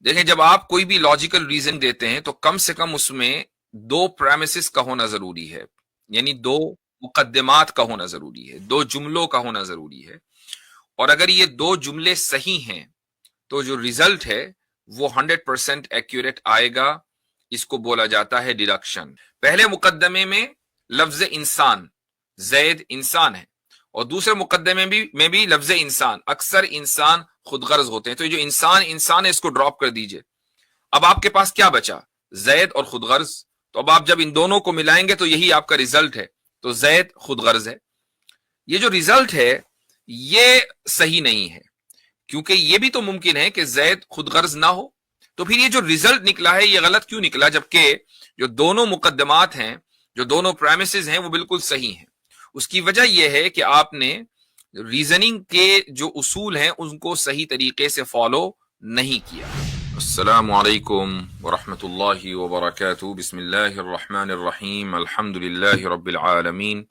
دیکھیں، جب آپ کوئی بھی لاجیکل ریزن دیتے ہیں تو کم سے کم اس میں دو پریمیسز کا ہونا ضروری ہے، یعنی دو مقدمات کا ہونا ضروری ہے، دو جملوں کا ہونا ضروری ہے۔ اور اگر یہ دو جملے صحیح ہیں تو جو ریزلٹ ہے وہ 100% ایکوریٹ آئے گا۔ اس کو بولا جاتا ہے ڈیڈکشن۔ پہلے مقدمے میں لفظ انسان، زید انسان ہے، اور دوسرے مقدمے میں بھی لفظ انسان، اکثر انسان خود غرض ہوتے ہیں، تو یہ جو انسان ہے اس کو ڈراپ کر دیجئے۔ اب آپ کے پاس کیا بچا؟ زید اور خود غرض۔ تو اب آپ جب ان دونوں کو ملائیں گے تو یہی آپ کا ریزلٹ ہے، تو زید خود غرض ہے۔ یہ جو ریزلٹ ہے یہ صحیح نہیں ہے، کیونکہ یہ بھی تو ممکن ہے کہ زید خود غرض نہ ہو، تو پھر یہ جو ریزلٹ نکلا ہے یہ غلط کیوں نکلا، جبکہ جو دونوں مقدمات ہیں، جو دونوں پریمیسز ہیں وہ بالکل صحیح ہیں۔ اس کی وجہ یہ ہے کہ آپ نے ریزننگ کے جو اصول ہیں ان کو صحیح طریقے سے فالو نہیں کیا۔ السلام علیکم ورحمۃ اللہ وبرکاتہ۔ بسم اللہ الرحمن الرحیم، الحمد للہ رب العالمین،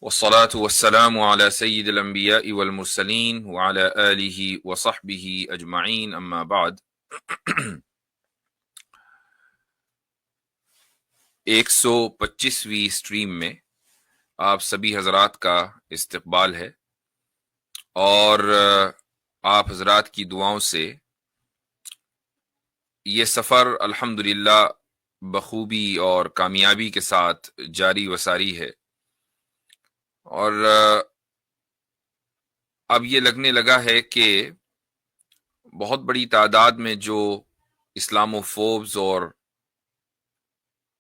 والصلاة والسلام على سید الانبیاء والمرسلین وعلى آلہ وصحبہ اجمعین، اما بعد۔ 125ویں سٹریم میں آپ سبھی حضرات کا استقبال ہے، اور آپ حضرات کی دعاؤں سے یہ سفر الحمدللہ بخوبی اور کامیابی کے ساتھ جاری و ساری ہے، اور اب یہ لگنے لگا ہے کہ بہت بڑی تعداد میں جو اسلامو فوبز اور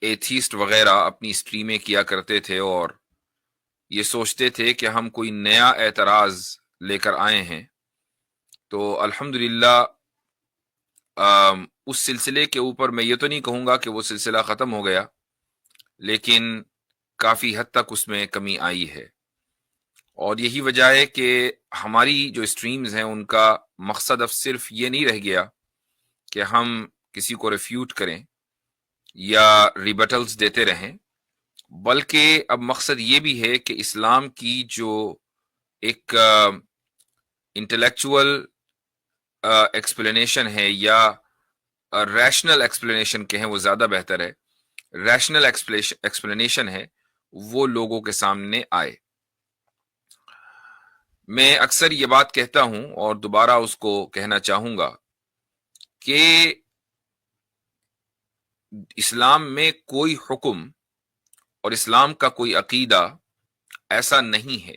ایتھیسٹ وغیرہ اپنی سٹریمیں کیا کرتے تھے اور یہ سوچتے تھے کہ ہم کوئی نیا اعتراض لے کر آئے ہیں، تو الحمدللہ اس سلسلے کے اوپر میں یہ تو نہیں کہوں گا کہ وہ سلسلہ ختم ہو گیا، لیکن کافی حد تک اس میں کمی آئی ہے، اور یہی وجہ ہے کہ ہماری جو سٹریمز ہیں ان کا مقصد اب صرف یہ نہیں رہ گیا کہ ہم کسی کو ریفیوٹ کریں یا ریبٹلز دیتے رہیں، بلکہ اب مقصد یہ بھی ہے کہ اسلام کی جو ایک انٹلیکچول ایکسپلینیشن ہے، یا ریشنل ایکسپلینیشن کہیں وہ زیادہ بہتر ہے، ریشنل ایکسپلینیشن ہے، وہ لوگوں کے سامنے آئے۔ میں اکثر یہ بات کہتا ہوں اور دوبارہ اس کو کہنا چاہوں گا کہ اسلام میں کوئی حکم اور اسلام کا کوئی عقیدہ ایسا نہیں ہے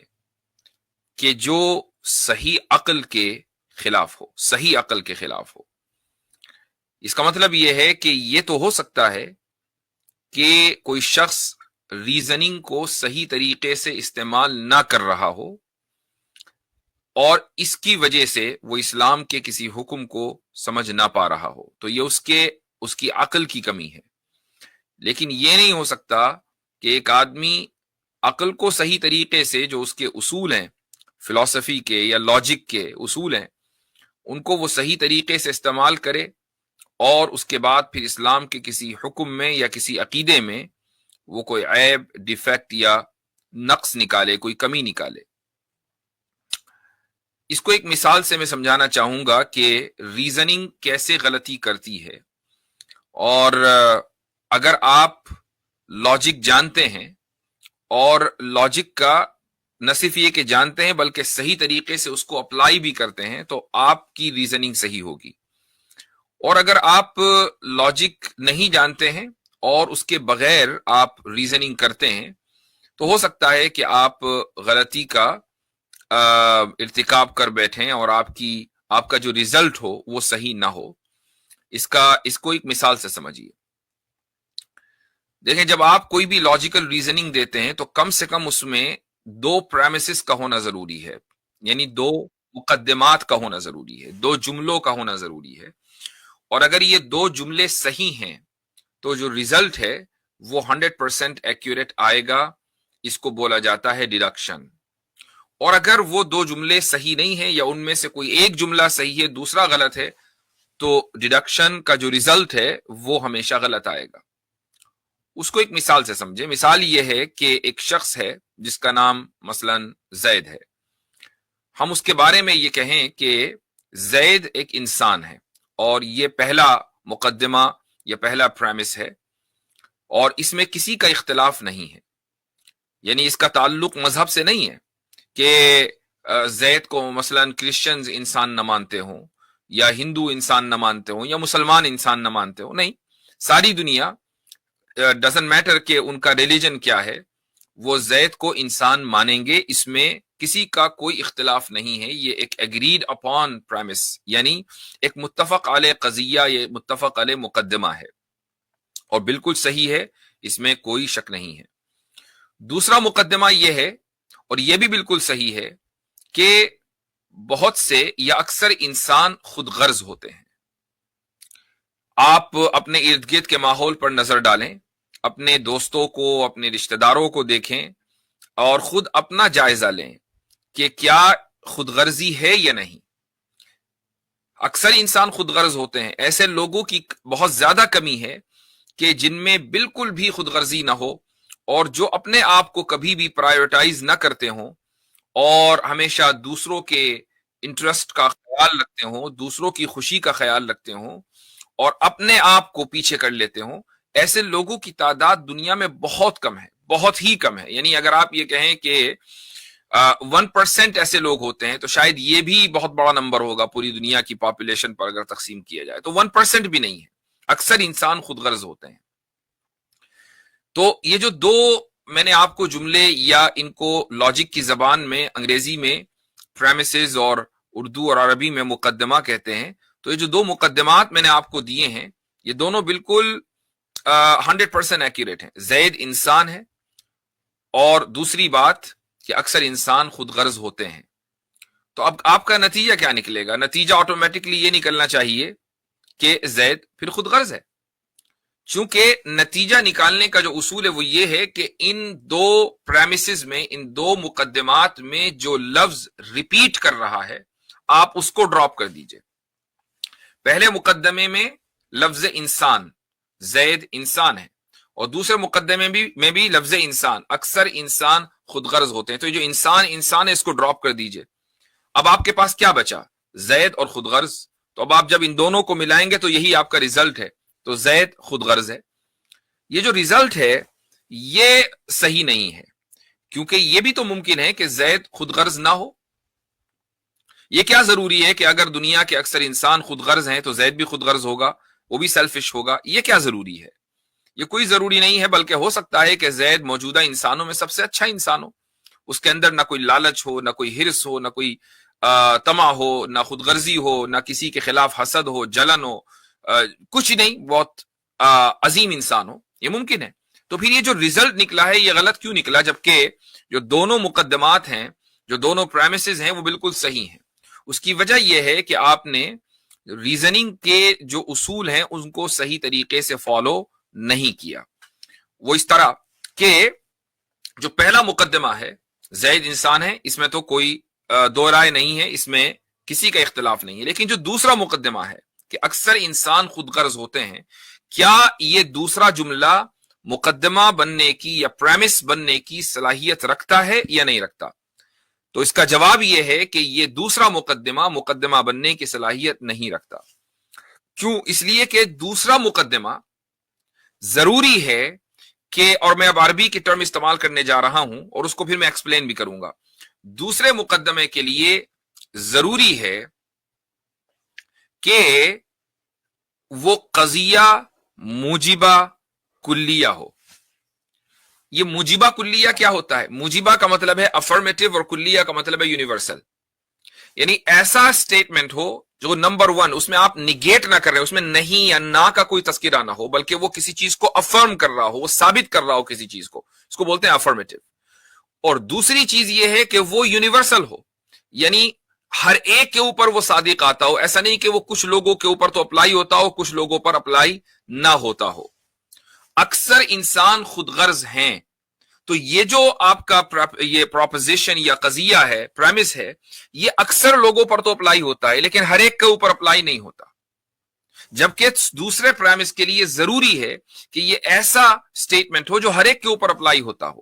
کہ جو صحیح عقل کے خلاف ہو، صحیح عقل کے خلاف ہو۔ اس کا مطلب یہ ہے کہ یہ تو ہو سکتا ہے کہ کوئی شخص ریزننگ کو صحیح طریقے سے استعمال نہ کر رہا ہو اور اس کی وجہ سے وہ اسلام کے کسی حکم کو سمجھ نہ پا رہا ہو، تو یہ اس کی عقل کی کمی ہے۔ لیکن یہ نہیں ہو سکتا کہ ایک آدمی عقل کو صحیح طریقے سے، جو اس کے اصول ہیں، فلسفی کے یا لاجک کے اصول ہیں، ان کو وہ صحیح طریقے سے استعمال کرے، اور اس کے بعد پھر اسلام کے کسی حکم میں یا کسی عقیدے میں وہ کوئی عیب، ڈیفیکٹ یا نقص نکالے، کوئی کمی نکالے۔ اس کو ایک مثال سے میں سمجھانا چاہوں گا کہ ریزننگ کیسے غلطی کرتی ہے۔ اور اگر آپ لاجک جانتے ہیں، اور لاجک کا نہ صرف یہ کہ جانتے ہیں بلکہ صحیح طریقے سے اس کو اپلائی بھی کرتے ہیں، تو آپ کی ریزننگ صحیح ہوگی۔ اور اگر آپ لاجک نہیں جانتے ہیں اور اس کے بغیر آپ ریزننگ کرتے ہیں، تو ہو سکتا ہے کہ آپ غلطی کا ارتکاب کر بیٹھیں اور آپ کا جو ریزلٹ ہو وہ صحیح نہ ہو۔ اس کو ایک مثال سے سمجھیے۔ دیکھیں، جب آپ کوئی بھی لاجیکل ریزننگ دیتے ہیں تو کم سے کم اس میں دو پریمیسز کا ہونا ضروری ہے، یعنی دو مقدمات کا ہونا ضروری ہے، دو جملوں کا ہونا ضروری ہے۔ اور اگر یہ دو جملے صحیح ہیں تو جو ریزلٹ ہے وہ 100% ایکوریٹ آئے گا۔ اس کو بولا جاتا ہے ڈیڈکشن۔ اور اگر وہ دو جملے صحیح نہیں ہیں، یا ان میں سے کوئی ایک جملہ صحیح ہے دوسرا غلط ہے، تو ڈیڈکشن کا جو ریزلٹ ہے وہ ہمیشہ غلط آئے گا۔ اس کو ایک مثال سے سمجھے۔ مثال یہ ہے کہ ایک شخص ہے جس کا نام مثلا زید ہے۔ ہم اس کے بارے میں یہ کہیں کہ زید ایک انسان ہے، اور یہ پہلا مقدمہ یا پہلا پریمس ہے، اور اس میں کسی کا اختلاف نہیں ہے. یعنی اس کا تعلق مذہب سے نہیں ہے کہ زید کو مثلا کرسچنز انسان نہ مانتے ہوں، یا ہندو انسان نہ مانتے ہوں، یا مسلمان انسان نہ مانتے ہوں. نہیں، ساری دنیا ڈزنٹ میٹر کہ ان کا ریلیجن کیا ہے، وہ زید کو انسان مانیں گے. اس میں کسی کا کوئی اختلاف نہیں ہے. یہ ایک ایگریڈ اپون پریمس، یعنی ایک متفق علیہ قضیہ، یہ متفق علیہ مقدمہ ہے، اور بالکل صحیح ہے، اس میں کوئی شک نہیں ہے. دوسرا مقدمہ یہ ہے، اور یہ بھی بالکل صحیح ہے، کہ بہت سے یا اکثر انسان خود غرض ہوتے ہیں. آپ اپنے ارد گرد کے ماحول پر نظر ڈالیں، اپنے دوستوں کو، اپنے رشتہ داروں کو دیکھیں، اور خود اپنا جائزہ لیں کہ کیا خود غرضی ہے یا نہیں. اکثر انسان خود غرض ہوتے ہیں. ایسے لوگوں کی بہت زیادہ کمی ہے کہ جن میں بالکل بھی خود غرضی نہ ہو، اور جو اپنے آپ کو کبھی بھی پرائیورٹائز نہ کرتے ہوں، اور ہمیشہ دوسروں کے انٹرسٹ کا خیال رکھتے ہوں، دوسروں کی خوشی کا خیال رکھتے ہوں، اور اپنے آپ کو پیچھے کر لیتے ہوں. ایسے لوگوں کی تعداد دنیا میں بہت کم ہے، بہت ہی کم ہے. یعنی اگر آپ یہ کہیں کہ 1% ایسے لوگ ہوتے ہیں، تو شاید یہ بھی بہت بڑا نمبر ہوگا پوری دنیا کی پاپولیشن پر اگر تقسیم کیا جائے تو 1% بھی نہیں ہے. اکثر انسان خود غرض ہوتے ہیں. تو یہ جو دو میں نے آپ کو جملے، یا ان کو لاجک کی زبان میں انگریزی میں پریمسز اور اردو اور عربی میں مقدمہ کہتے ہیں، تو یہ جو دو مقدمات میں نے آپ کو دیے ہیں، یہ دونوں بالکل 100% ایکوریٹ ہیں. زید انسان ہے، اور دوسری بات کہ اکثر انسان خود غرض ہوتے ہیں. تو اب آپ کا نتیجہ کیا نکلے گا؟ نتیجہ آٹومیٹکلی یہ نکلنا چاہیے کہ زید پھر خود غرض ہے. چونکہ نتیجہ نکالنے کا جو اصول ہے وہ یہ ہے کہ ان دو پریمسز میں، ان دو مقدمات میں جو لفظ ریپیٹ کر رہا ہے، آپ اس کو ڈراپ کر دیجئے. پہلے مقدمے میں لفظ انسان، زید انسان ہے، اور دوسرے مقدمے میں بھی لفظ انسان، اکثر انسان خود غرض ہوتے ہیں. تو جو انسان ہے، اس کو ڈراپ کر دیجئے. اب آپ کے پاس کیا بچا؟ زید اور خود غرض. تو اب آپ جب ان دونوں کو ملائیں گے تو یہی آپ کا ریزلٹ ہے. تو زید خود غرض ہے. یہ جو ریزلٹ ہے یہ صحیح نہیں ہے، کیونکہ یہ بھی تو ممکن ہے کہ زید خود غرض نہ ہو. یہ کیا ضروری ہے کہ اگر دنیا کے اکثر انسان خود غرض ہیں تو زید بھی خود غرض ہوگا، وہ بھی سیلفش ہوگا؟ یہ کیا ضروری ہے؟ یہ کوئی ضروری نہیں ہے، بلکہ ہو سکتا ہے کہ زید موجودہ انسانوں میں سب سے اچھا انسان ہو. اس کے اندر نہ کوئی لالچ ہو، نہ کوئی ہرس ہو، نہ کوئی طمع ہو، نہ خود غرضی ہو، نہ کسی کے خلاف حسد ہو، جلن ہو، کچھ نہیں، بہت عظیم انسان ہو. یہ ممکن ہے. تو پھر یہ جو ریزلٹ نکلا ہے یہ غلط کیوں نکلا، جبکہ جو دونوں مقدمات ہیں، جو دونوں پریمسز ہیں، وہ بالکل صحیح ہیں؟ اس کی وجہ یہ ہے کہ آپ نے ریزننگ کے جو اصول ہیں ان کو صحیح طریقے سے فالو نہیں کیا. وہ اس طرح کہ جو پہلا مقدمہ ہے، زید انسان ہے، اس میں تو کوئی دو رائے نہیں ہے، اس میں کسی کا اختلاف نہیں ہے. لیکن جو دوسرا مقدمہ ہے کہ اکثر انسان خود غرض ہوتے ہیں، کیا یہ دوسرا جملہ مقدمہ بننے کی یا پریمس بننے کی صلاحیت رکھتا ہے یا نہیں رکھتا؟ تو اس کا جواب یہ ہے کہ یہ دوسرا مقدمہ بننے کی صلاحیت نہیں رکھتا. کیوں؟ اس لیے کہ دوسرا مقدمہ ضروری ہے کہ، اور میں اب عربی کی ٹرم استعمال کرنے جا رہا ہوں اور اس کو پھر میں ایکسپلین بھی کروں گا. دوسرے مقدمے کے لیے ضروری ہے کہ وہ قضیہ موجبہ کلیہ ہو. یہ موجبہ کلیہ کیا ہوتا ہے؟ موجبہ کا مطلب ہے افرمیٹو، اور کلیہ کا مطلب ہے یونیورسل. یعنی ایسا سٹیٹمنٹ ہو جو نمبر 1 اس میں آپ نگیٹ نہ کر رہے، اس میں نہیں یا نہ کا کوئی تذکرہ نہ ہو، بلکہ وہ کسی چیز کو افرم کر رہا ہو، وہ ثابت کر رہا ہو کسی چیز کو، اس کو بولتے ہیں افرمیٹو. اور دوسری چیز یہ ہے کہ وہ یونیورسل ہو، یعنی ہر ایک کے اوپر وہ صادق آتا ہو. ایسا نہیں کہ وہ کچھ لوگوں کے اوپر تو اپلائی ہوتا ہو، کچھ لوگوں پر اپلائی نہ ہوتا ہو. اکثر انسان خود غرض ہیں. تو یہ جو آپ کا یہ پروپوزیشن یا قضیہ ہے، پریمس ہے، یہ اکثر لوگوں پر تو اپلائی ہوتا ہے، لیکن ہر ایک کے اوپر اپلائی نہیں ہوتا. جبکہ دوسرے پریمس کے لیے ضروری ہے کہ یہ ایسا سٹیٹمنٹ ہو جو ہر ایک کے اوپر اپلائی ہوتا ہو.